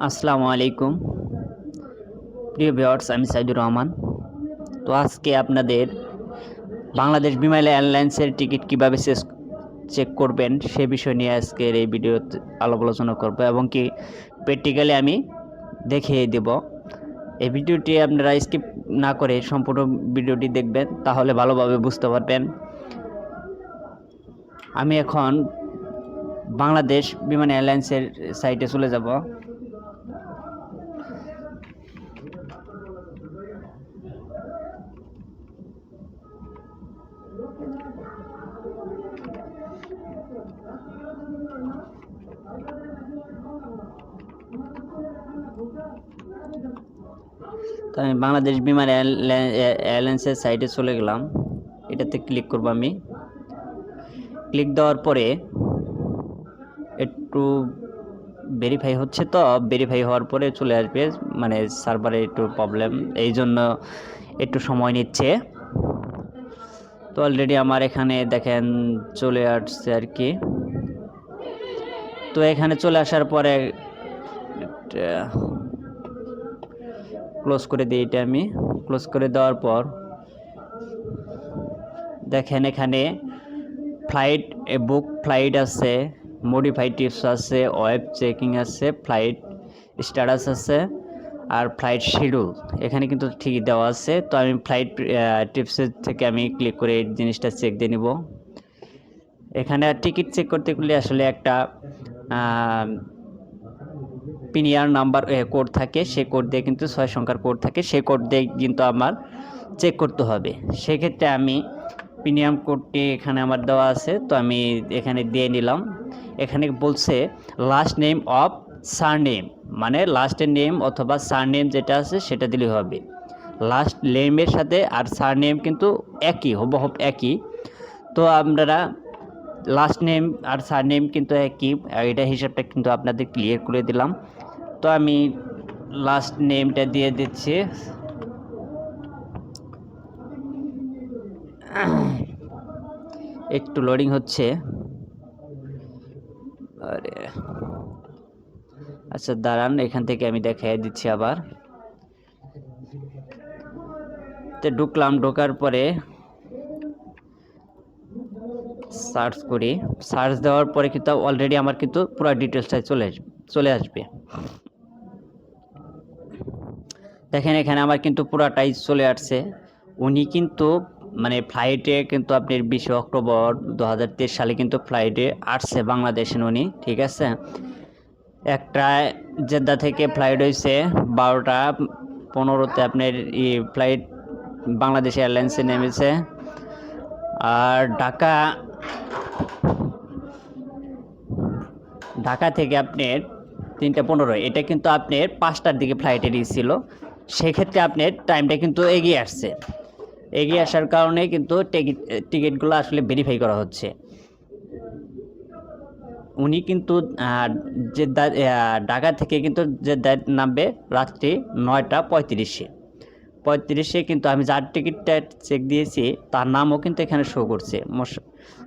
আসসালামু আলাইকুম প্রিয় ভিউয়ার্স, আমি সাইদুর রহমান। তো আজকে আপনাদের বাংলাদেশ বিমান এয়ারলাইন্সের টিকিট কীভাবে চেক করবেন সে বিষয় নিয়ে আজকের এই ভিডিওতে আলাপ আলোচনা করব এবং কি প্র্যাকটিক্যালি আমি দেখিয়ে দেব। এই ভিডিওটি আপনারা স্কিপ না করে সম্পূর্ণ ভিডিওটি দেখবেন, তাহলে ভালোভাবে বুঝতে পারবেন। আমি এখন বাংলাদেশ বিমান এয়ারলাইন্সের সাইটে চলে যাব। তো আমি বাংলাদেশ বিমান এয়ারলাইন্সের সাইটে চলে গেলাম। এটাতে ক্লিক করব। আমি ক্লিক দেওয়ার পরে একটু ভেরিফাই হচ্ছে, তো ভেরিফাই হওয়ার পরে চলে আসবে, মানে সার্ভারে একটু প্রবলেম, এই জন্য একটু সময় নিচ্ছে। তো অলরেডি আমার এখানে দেখেন চলে আসছে আর কি। তো এখানে চলে আসার পরে ক্লোজ করে দিই। এটা আমি ক্লোজ করে দেওয়ার পর দেখেন এখানে ফ্লাইট বুক ফ্লাইট আছে, মডিফাইড টিপস আছে, ওয়েব চেকিং আছে, ফ্লাইট স্ট্যাটাস আছে আর ফ্লাইট শিডিউল এখানে কিন্তু ঠিকই দেওয়া আছে। তো আমি ফ্লাইট টিপসের থেকে আমি ক্লিক করে এই জিনিসটা চেক দিয়ে নিব। এখানে টিকিট চেক করতে গেলে আসলে একটা পিনিয়ার নাম্বার কোড থাকে, সেই কোড দিয়ে কিন্তু 6 সংখ্যার কোড থাকে, সেই কোড দিয়ে কিন্তু আমার চেক করতে হবে। সেক্ষেত্রে আমি প্রিমিয়াম কোডটি এখানে আমার দেওয়া আছে, তো আমি এখানে দিয়ে নিলাম। এখানে বলছে লাস্ট নেম অফ সারনেম, মানে লাস্টের নেম অথবা সারনেম যেটা আছে সেটা দিলে হবে। লাস্ট নেমের সাথে আর সারনেম কিন্তু একই, হুবহু একই। তো আপনারা লাস্ট নেম আর সারনেম কিন্তু একই, এটা হিসাবটা কিন্তু আপনাদের ক্লিয়ার করে দিলাম। তো আমি লাস্ট নেমটা দিয়ে দিচ্ছি। একটু লোডিং হচ্ছে। আরে আচ্ছা দাঁড়ান, এখান থেকে আমি দেখাই দিচ্ছি আবার। তো ঢুকলাম, ঢোকার পরে সার্চ করি। সার্চ দেওয়ার পরে কিন্তু অলরেডি আমার কিন্তু পুরো ডিটেলসটা চলে আসবে। দেখেন এখানে আমার কিন্তু পুরাটাই চলে আসছে। উনি কিন্তু মানে ফ্লাইটে কিন্তু আপনি 20 অক্টোবর 2023 সালে কিন্তু ফ্লাইটে আসছে বাংলাদেশে উনি, ঠিক আছে। একটা জেদ্দা থেকে ফ্লাইট হয়েছে 12টা 15-তে আপনার ফ্লাইট বাংলাদেশ এয়ারলাইন্সে নেমেছে। আর ঢাকা থেকে আপনার 3টা 15, এটা কিন্তু আপনার 5টার দিকে ফ্লাইটে দিয়েছিল। সেক্ষেত্রে আপনার টাইমটা কিন্তু এগিয়ে আসছে। এগিয়ে আসার কারণে কিন্তু টিকিটগুলো আসলে ভেরিফাই করা হচ্ছে। উনি কিন্তু ঢাকা থেকে কিন্তু জেদ্দায় নামবে রাত্রি 9টা 35-এ কিন্তু আমি যার টিকিটটা চেক দিয়েছি তার নামও কিন্তু এখানে শো করছে,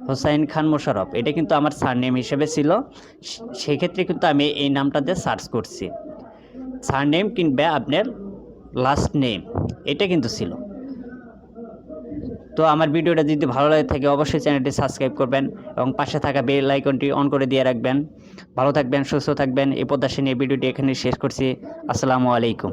হোসাইন খান মোশাররফ। এটা কিন্তু আমার সারনেম হিসেবে ছিল, সেক্ষেত্রে কিন্তু আমি এই নামটাতে সার্চ করছি। সারনেম কিংবা আপনার লাস্ট নেম এটা কিন্তু ছিল। তো আমার ভিডিওটা যদি ভালো লাগে থাকে অবশ্যই চ্যানেলটি সাবস্ক্রাইব করবেন এবং পাশে থাকা বেল আইকনটি অন করে দিয়ে রাখবেন। ভালো থাকবেন, সুস্থ থাকবেন, এই প্রত্যাশা নিয়ে ভিডিওটি এখানে শেষ করছি। আসসালামু আলাইকুম।